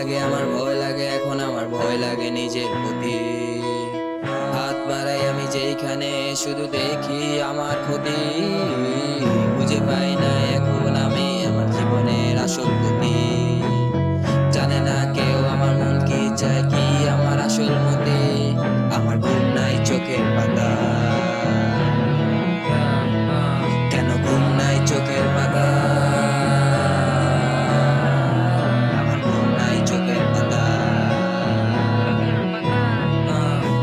লাগে, আমার ভয় লাগে, এখন আমার ভয় লাগে নিজের প্রতি। হাত বাড়াই আমি যেইখানে, শুধু দেখি আমার ক্ষতি। খুঁজে পাই না এখন আমি আমার জীবনের আসল গতি। জানে না কেউ আমার মন কি চায়, কি আমার আসল মতে। আমার ঘুম নাই চোখের পাতা, কেন ঘুম নাই চোখের পাতা। আমার ঘুম নাই চোখের পাতা,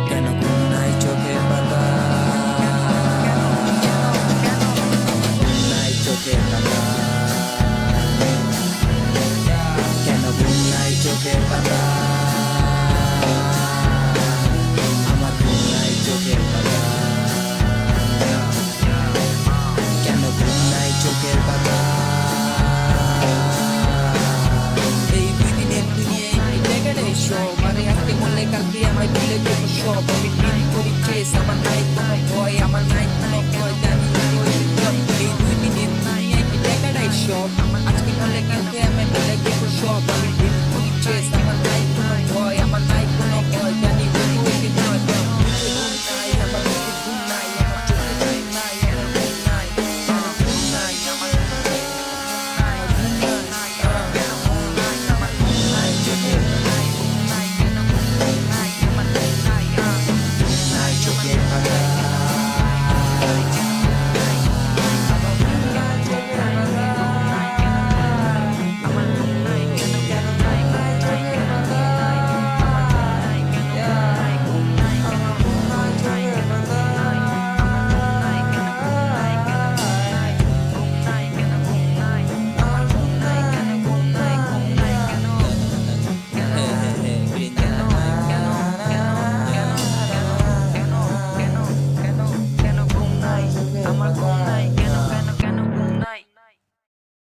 কেন ঘুম নাই চোখের পাতা। ঘুম নাই চোখের পাতা, কেন ঘুম নাই চোখের পাতা। আমার ঘুম নাই চোখের পাতা, কেন ঘুম নাই চোখের পাতা। এই দুই দিনের দুনিয়ায় একটি জায়গা নেই সব, আরে আজকে মরলে কালকে আমায় ভুলে দেবো সব। আমি ফিল করি চেস, আমার নাই কোনো ভয়, আমার নাই কোনো ভয়, জানি এই দুই দিনের দুনিয়ায় একটি জায়গা নেই সব, আজকে মরলে কালকে আমায় ভুলে দেবো সব। আমি ফিল করি চেস, আমার নাই কোনো